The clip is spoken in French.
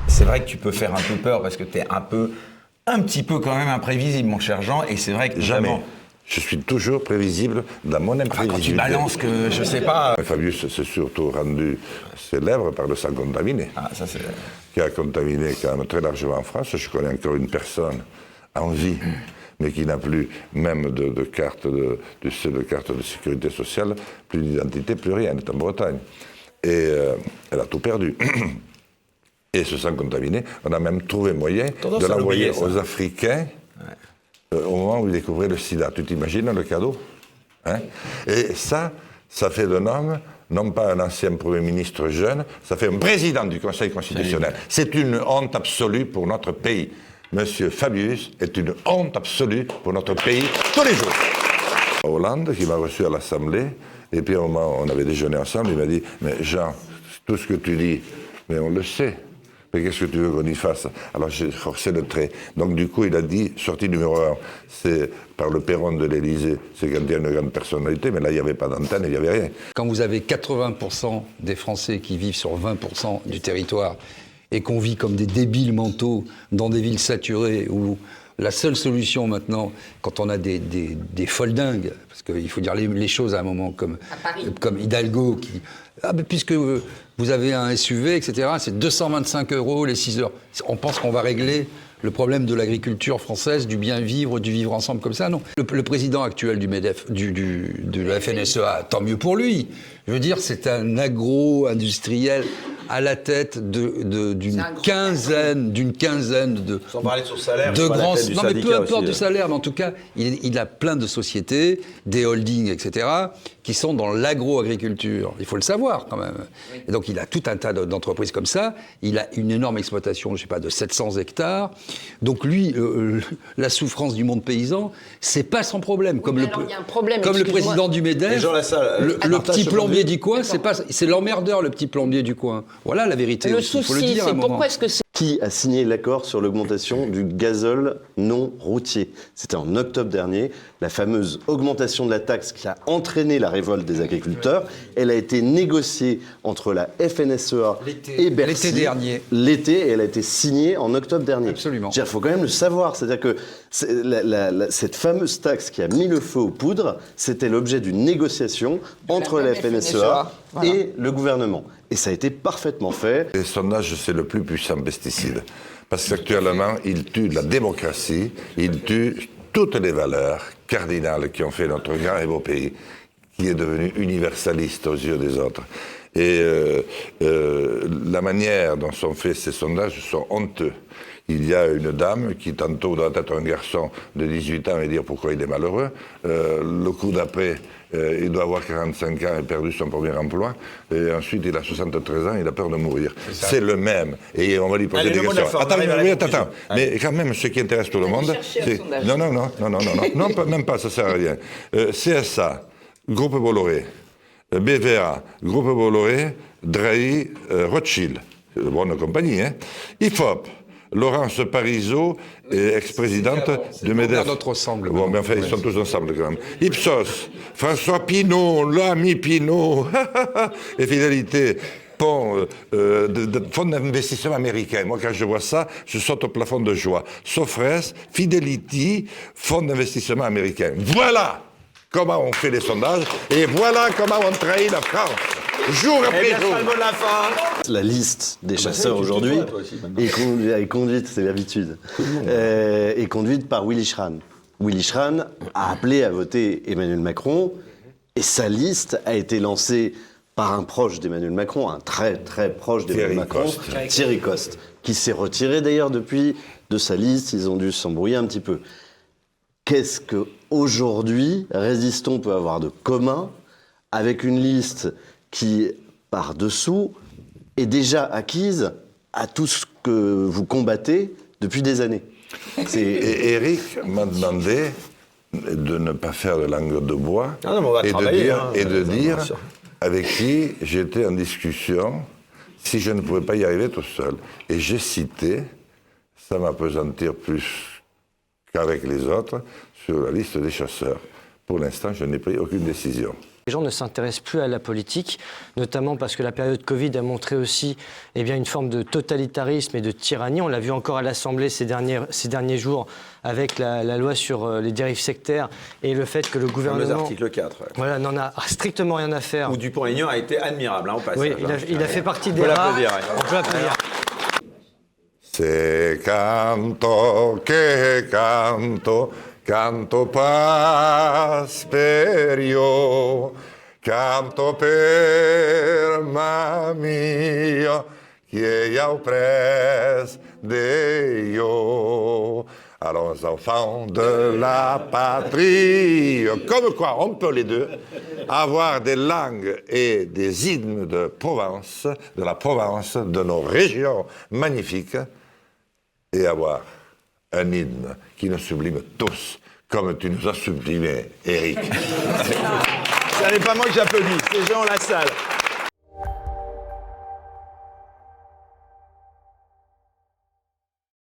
C'est vrai que tu peux faire un peu peur parce que tu es un petit peu quand même imprévisible, mon cher Jean, et c'est vrai que Jamais. vraiment, Je suis toujours prévisible dans mon imprévisibilité. quand tu balances que, je sais pas... Fabius s'est surtout rendu célèbre par le sang contaminé, ça c'est... qui a contaminé quand même très largement en France. Je connais encore une personne en vie, mais qui n'a plus même de carte de carte de sécurité sociale, plus d'identité, plus rien, elle est en Bretagne. Et elle a tout perdu. Et ce sang contaminé, on a même trouvé moyen de l'envoyer aux Africains au moment où ils découvraient le sida. Tu t'imagines le cadeau, hein? Et ça fait d'un homme, non pas un ancien Premier ministre jeune, ça fait un président du Conseil constitutionnel. C'est une honte absolue pour notre pays. Monsieur Fabius est une honte absolue pour notre pays tous les jours. Hollande, qui m'a reçu à l'Assemblée, et puis au moment où on avait déjeuné ensemble, il m'a dit « Mais Jean, tout ce que tu dis, mais on le sait. Mais qu'est-ce que tu veux qu'on y fasse ?» Alors j'ai forcé le trait. Donc du coup, il a dit, sortie numéro 1, c'est par le perron de l'Élysée, c'est quand il y a une grande personnalité, mais là, il n'y avait pas d'antenne, il n'y avait rien. Quand vous avez 80% des Français qui vivent sur 20% du territoire et qu'on vit comme des débiles mentaux dans des villes saturées où la seule solution maintenant, quand on a des folles dingues, parce qu'il faut dire les choses à un moment comme Hidalgo, qui... Ah, mais puisque vous avez un SUV, etc., c'est 225 € les 6 heures. On pense qu'on va régler le problème de l'agriculture française, du bien vivre, du vivre ensemble comme ça. Non. Le président actuel du MEDEF, de la FNSEA, tant mieux pour lui. Je veux dire, c'est un agro-industriel à la tête d'une quinzaine de... Sans parler de son salaire, de grands... non, mais peu importe du salaire, mais en tout cas, il a plein de sociétés, des holdings, etc., qui sont dans l'agro-agriculture. Il faut le savoir, quand même. Oui. Et donc, il a tout un tas d'entreprises comme ça. Il a une énorme exploitation, je ne sais pas, de 700 hectares. Donc, lui, la souffrance du monde paysan, c'est pas son problème. Comme il y a un problème, comme le président du MEDEF, le petit plombier du coin, c'est l'emmerdeur, le petit plombier du coin. Voilà la vérité. Le aussi, souci, faut le dire, c'est pourquoi est-ce que Qui a signé l'accord sur l'augmentation du gazole non routier? C'était en octobre dernier. La fameuse augmentation de la taxe qui a entraîné la révolte des agriculteurs, elle a été négociée entre la FNSEA et Bercy. L'été dernier. L'été, et elle a été signée en octobre dernier. Absolument. Il faut quand même le savoir. C'est-à-dire que cette fameuse taxe qui a mis le feu aux poudres, c'était l'objet d'une négociation entre la FNSEA et le gouvernement. Et ça a été parfaitement fait. Les sondages, c'est le plus puissant pesticide. Parce qu'actuellement, il tue la démocratie, il tue toutes les valeurs cardinales qui ont fait notre grand et beau pays, qui est devenu universaliste aux yeux des autres. Et la manière dont sont faits ces sondages sont honteux. Il y a une dame qui tantôt doit être un garçon de 18 ans et dire pourquoi il est malheureux. Le coup d'après, il doit avoir 45 ans et perdu son premier emploi. Et ensuite, il a 73 ans, il a peur de mourir. C'est le même. Et on va lui poser des questions. Attends. Mais quand même, ce qui intéresse tout le monde, c'est... Non, même pas, ça sert à rien. CSA, Groupe Bolloré, BVA, Groupe Bolloré, Drahi, Rothschild, bonne compagnie, hein. IFOP, Laurence Parisot, ex-présidente de MEDEF. Bon, mais enfin, ils sont tous ensemble quand même. Ipsos, François Pinault, l'ami Pinault, et Fidélité. Fonds d'investissement américain. Moi, quand je vois ça, je saute au plafond de joie. Sofres, Fidelity, fonds d'investissement américain. Voilà comment on fait les sondages et voilà comment on trahit la France. Jour après jour. La liste des chasseurs aujourd'hui est conduite, c'est l'habitude, est conduite par Willy Schran. Willy Schran a appelé à voter Emmanuel Macron et sa liste a été lancée par un proche d'Emmanuel Macron, un très très proche d'Emmanuel Macron, Thierry Coste, qui s'est retiré d'ailleurs depuis de sa liste. Ils ont dû s'embrouiller un petit peu. Qu'est-ce qu'aujourd'hui Résistons peut avoir de commun avec une liste qui, par-dessous, est déjà acquise à tout ce que vous combattez depuis des années? Et Eric m'a demandé de ne pas faire de langue de bois et de dire avec qui j'étais en discussion si je ne pouvais pas y arriver tout seul. Et j'ai cité, ça m'apesantir plus qu'avec les autres, sur la liste des chasseurs. Pour l'instant, je n'ai pris aucune décision. Les gens ne s'intéressent plus à la politique, notamment parce que la période Covid a montré aussi une forme de totalitarisme et de tyrannie. On l'a vu encore à l'Assemblée ces derniers jours avec la loi sur les dérives sectaires et le fait que le gouvernement... Article 4. Ouais. Voilà, n'en a strictement rien à faire. Où Dupont-Aignan a été admirable, au passage. Oui, il a fait partie des rares. On peut applaudir. Se canto che canto, canto pasperio, canto per ma mia, che au pres Deo. Alors, enfants de la patrie, comme quoi on peut les deux avoir des langues et des hymnes de Provence, de la Provence, de nos régions magnifiques, et avoir un hymne qui nous sublime tous, comme tu nous as sublimé, Éric. Ça n'est pas moi que j'applaudis, c'est Jean Lassalle.